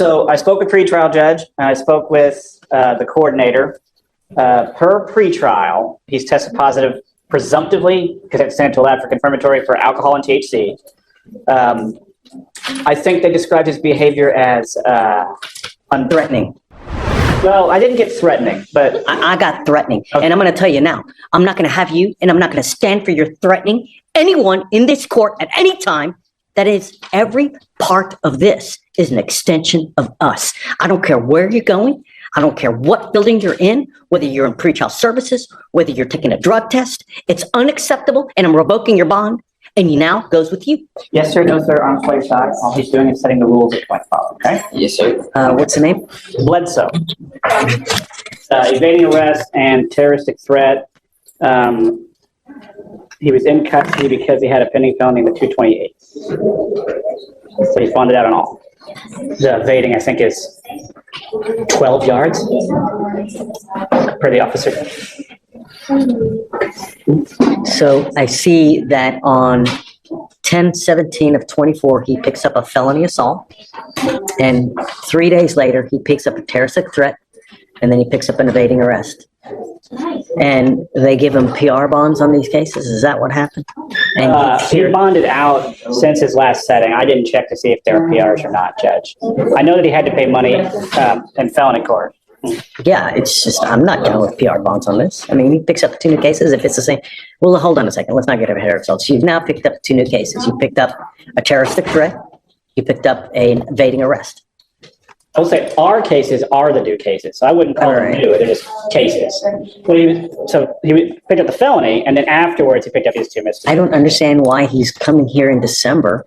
So I spoke with pretrial judge, and I spoke with the coordinator. Per pretrial, he's tested positive presumptively, because it's sent to a lab for confirmatory for alcohol and THC. I think they described his behavior as Threatening. well, I didn't get threatening, but I got threatening. And I'm going to tell you now, I'm not going to have you, and I'm not going to stand for your threatening anyone in this court at any time. That is, every part of this is an extension of us. I don't care where you're going. I don't care what building you're in, whether you're in pretrial services, whether you're taking a drug test. It's unacceptable, and I'm revoking your bond. And he now goes with you. yes, sir, no, sir, arms by your side. All he's doing is setting the rules at point five, okay? Yes, sir. What's the name? Bledsoe. Evading arrest and terroristic threat. He was in custody because he had a pending felony in the 228. So he's bonded out on all. The evading, I think, is 12 yards per the officer. So I see that on 10/17 of 24, he picks up a felony assault. And 3 days later, he picks up a terroristic threat. And then he picks up an evading arrest. And they give him PR bonds on these cases. Is that what happened? And He bonded out since his last setting. I didn't check to see if there were PRs or not, Judge. I know that he had to pay money in felony court. yeah, it's just, I'm not going with PR bonds on this. I mean, he picks up 2 new cases if it's the same. Well, hold on a second. Let's not get ahead of ourselves. You've now picked up 2 new cases. You picked up a terroristic threat. You picked up an evading arrest. I would say our cases are the new cases. So I wouldn't call them new. They're just cases. Well, he picked up the felony, and then afterwards he picked up his 2 misdemeanors. I don't understand why he's coming here in December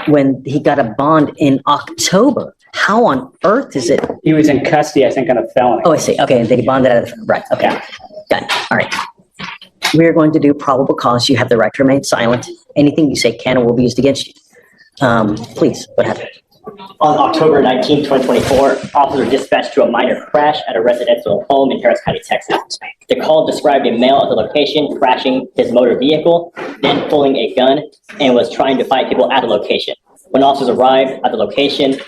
when he got a bond in October. How on earth is it? He was in custody, I think, on a felony. Oh, I see. Okay, and then he bonded out of the, right. Okay, Yeah. got it. All right. We're going to do probable cause. You have the right to remain silent. Anything you say can or will be used against you. Please, what happened? On October 19, 2024, officers dispatched to a minor crash at a residential home in Harris County, Texas. The call described a male at the location crashing his motor vehicle, then pulling a gun, and was trying to fight people at the location. When officers arrived at the location,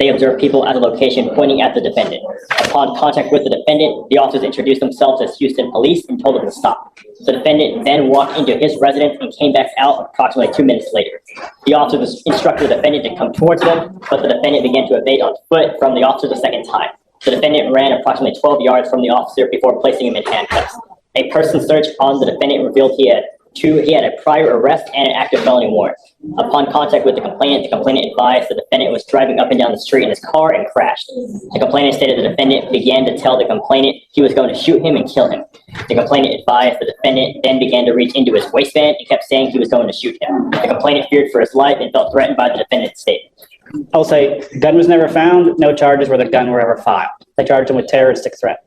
they observed people at the location pointing at the defendant. Upon contact with the defendant, the officers introduced themselves as Houston police and told them to stop. The defendant then walked into his residence and came back out approximately 2 minutes later. The officers instructed the defendant to come towards them, but the defendant began to evade on foot from the officer the second time. The defendant ran approximately 12 yards from the officer before placing him in handcuffs. A person search on the defendant revealed he had a prior arrest and an active felony warrant. Upon contact with the complainant advised the defendant was driving up and down the street in his car and crashed. The complainant stated the defendant began to tell the complainant he was going to shoot him and kill him. The complainant advised the defendant then began to reach into his waistband and kept saying he was going to shoot him. The complainant feared for his life and felt threatened by the defendant's statement. I'll say gun was never found. No charges where the gun were ever filed. They charged him with terroristic threat.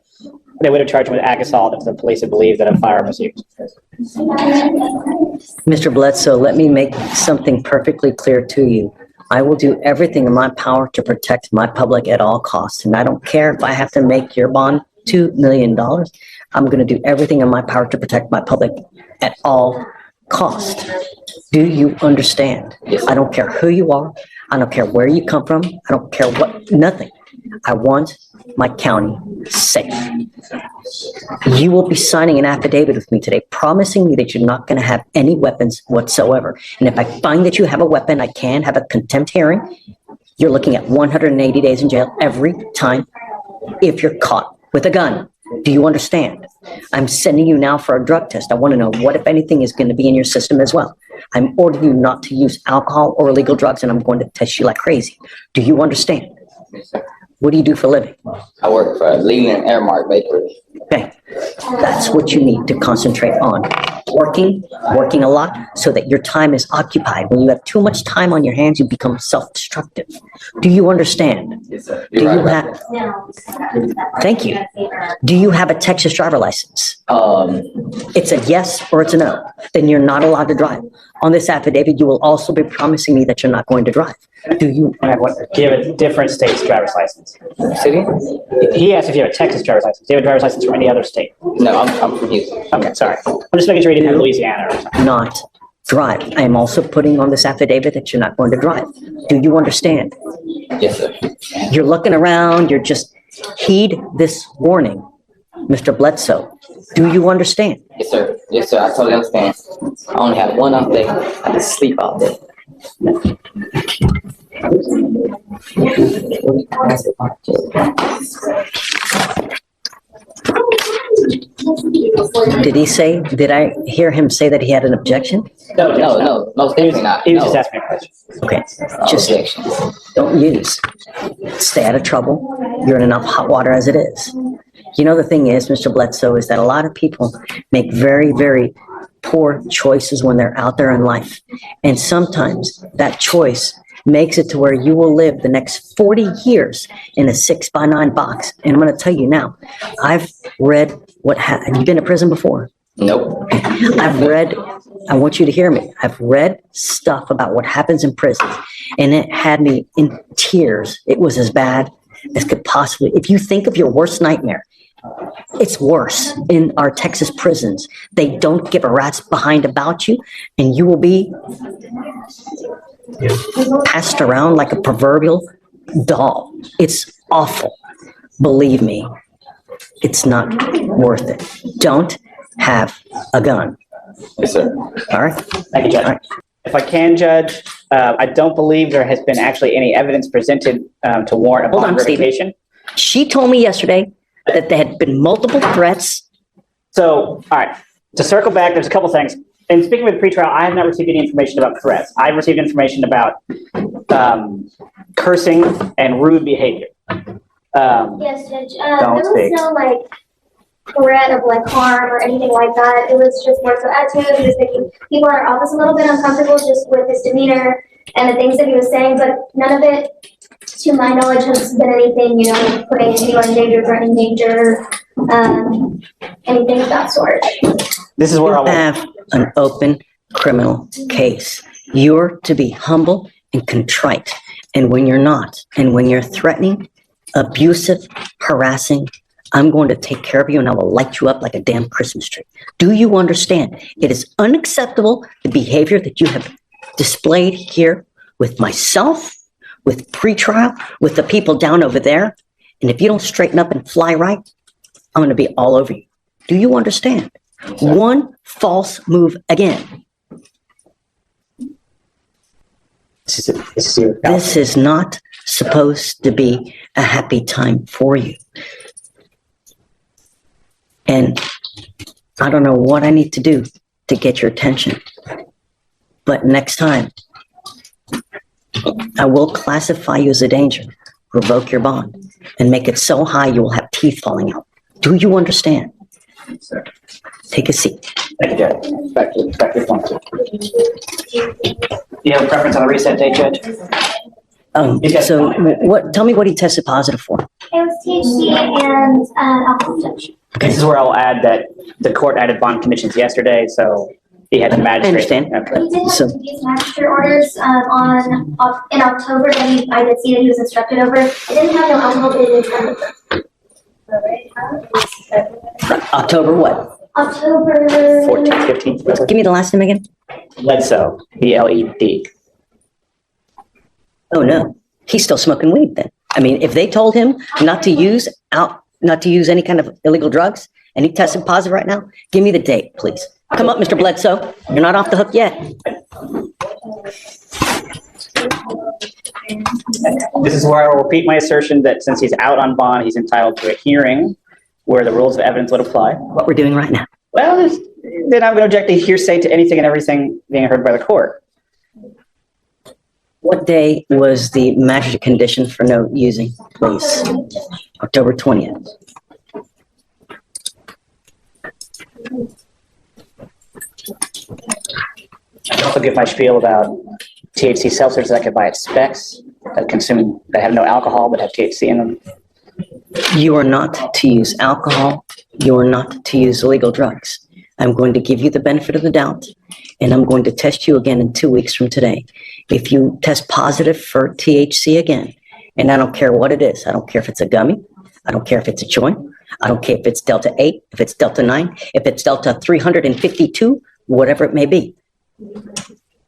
They would have charged him with ag assault if the police had believed that a firearm was used. Mr. Bledsoe, let me make something perfectly clear to you. I will do everything in my power to protect my public at all costs. And I don't care if I have to make your bond $2 million. I'm going to do everything in my power to protect my public at all costs. Do you understand? Yes. I don't care who you are. I don't care where you come from. I don't care what, nothing. I want my county safe. You will be signing an affidavit with me today, promising me that you're not going to have any weapons whatsoever. And if I find that you have a weapon, I can have a contempt hearing. You're looking at 180 days in jail every time if you're caught with a gun. Do you understand? I'm sending you now for a drug test. I want to know what, if anything, is going to be in your system as well. I'm ordering you not to use alcohol or illegal drugs, and I'm going to test you like crazy. Do you understand? What do you do for a living? I work for Leland Airmark Bakery. Okay, that's what you need to concentrate on. Working a lot so that your time is occupied. When you have too much time on your hands, you become self-destructive. Do you understand? Yes, sir. Do you have, thank you. Do you have a Texas driver license? It's a yes or it's a no. Then you're not allowed to drive. On this affidavit, you will also be promising me that you're not going to drive. Do you? Do you have a different state's driver's license? City? He asked if you have a Texas driver's license. Do you have a driver's license from any other state? No, I'm from Houston. Okay, sorry. I'm just making sure he didn't have Louisiana or something. Not drive. I am also putting on this affidavit that you're not going to drive. Do you understand? Yes, sir. You're looking around, you're just, heed this warning, Mr. Bledsoe. Do you understand? Yes, sir. Yes, sir. I totally understand. I only had one off day. I just sleep all day. Did I hear him say that he had an objection? No, most definitely not. He was No. just asking me a question. Okay, No just objections. don't use. Stay out of trouble. You're in enough hot water as it is. You know, the thing is, Mr. Bledsoe, is that a lot of people make very, very poor choices when they're out there in life. And sometimes that choice makes it to where you will live the next 40 years in a 6x9 box. And I'm going to tell you now, I've read have you been to prison before? Nope. I want you to hear me. I've read stuff about what happens in prisons, and it had me in tears. It was as bad as could possibly, if you think of your worst nightmare, it's worse in our Texas prisons. They don't give a rat's behind about you, and you will be passed around like a proverbial doll. It's awful. Believe me, it's not worth it. Don't have a gun. Yes, sir. All right? Thank you, Judge. All right. If I can, Judge, I don't believe there has been actually any evidence presented to warrant a Hold bond on, Stephen. revocation. She told me yesterday that there had been multiple threats. So, all right, to circle back, there's a couple things. In speaking with pretrial, I have not received any information about threats. I've received information about cursing and rude behavior. Yes, Judge. Don't There speak. was no threat of harm or anything like that. It was just more so attitude. He was making people in our office a little bit uncomfortable just with his demeanor and the things that he was saying, but none of it, to my knowledge, has been anything, putting anyone in danger, threatening danger, anything of that sort. This is where I You will, have an open criminal case. You're to be humble and contrite. And when you're not, and when you're threatening, abusive, harassing, I'm going to take care of you and I will light you up like a damn Christmas tree. Do you understand? It is unacceptable, the behavior that you have displayed here with myself, with pretrial, with the people down over there. And if you don't straighten up and fly right, I'm going to be all over you. Do you understand? One false move again. This is not supposed to be a happy time for you. And I don't know what I need to do to get your attention. But next time, I will classify you as a danger, revoke your bond, and make it so high you will have teeth falling out. Do you understand? Sir. Take a seat. Thank you, Judge. Back to your point. Do you have a preference on the reset date, Judge? So tell me what he tested positive for. It was THC and alcohol, Judge. This is where I'll add that the court added bond conditions yesterday, so he had the magistrate. understand. Okay. He did have So- these magistrate orders in October that I did see that he was instructed over. It didn't have no alcohol, but it did have October what? October 14th, 15th, whatever. Give me the last name again. Bledsoe, B-L-E-D. Oh, no. He's still smoking weed then. I mean, if they told him not to use any kind of illegal drugs and he tested positive right now, give me the date, please. Come up, Mr. Bledsoe. You're not off the hook yet. This is where I will repeat my assertion that since he's out on bond, he's entitled to a hearing where the rules of evidence would apply. What we're doing right now. Well, then I'm going to object to hearsay to anything and everything being heard by the court. What day was the magistrate condition for no using, please? October 20th. I also give my spiel about THC seltzers that I could buy at Specs that have no alcohol but have THC in them. You are not to use alcohol. You are not to use illegal drugs. I'm going to give you the benefit of the doubt, and I'm going to test you again in 2 weeks from today. If you test positive for THC again, and I don't care what it is, I don't care if it's a gummy, I don't care if it's a joint, I don't care if it's Delta 8, if it's Delta 9, if it's Delta 352, whatever it may be.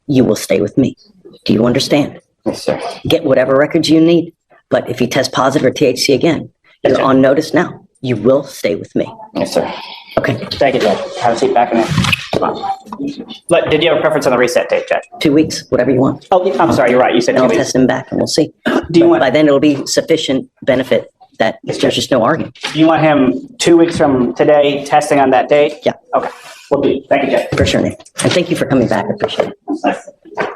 you will stay with me. Do you understand? Yes, sir. Get whatever records you need. But if you test positive for THC again, Yes, you're sir. on notice now. You will stay with me. Yes, sir. Okay, Thank you, Judge. Have a seat back in there. Come on. But did you have a preference on the reset date, Judge? 2 weeks, whatever you want. Oh, yeah, I'm sorry, you're right. You said And 2 I'll weeks. test him back and we'll see. Do you By want, then, it'll be sufficient benefit that there's just no argument. do you want him 2 weeks from today testing on that date? Yeah. Okay, will do. Thank you, Judge. For sure, Nick. And thank you for coming back. I appreciate it.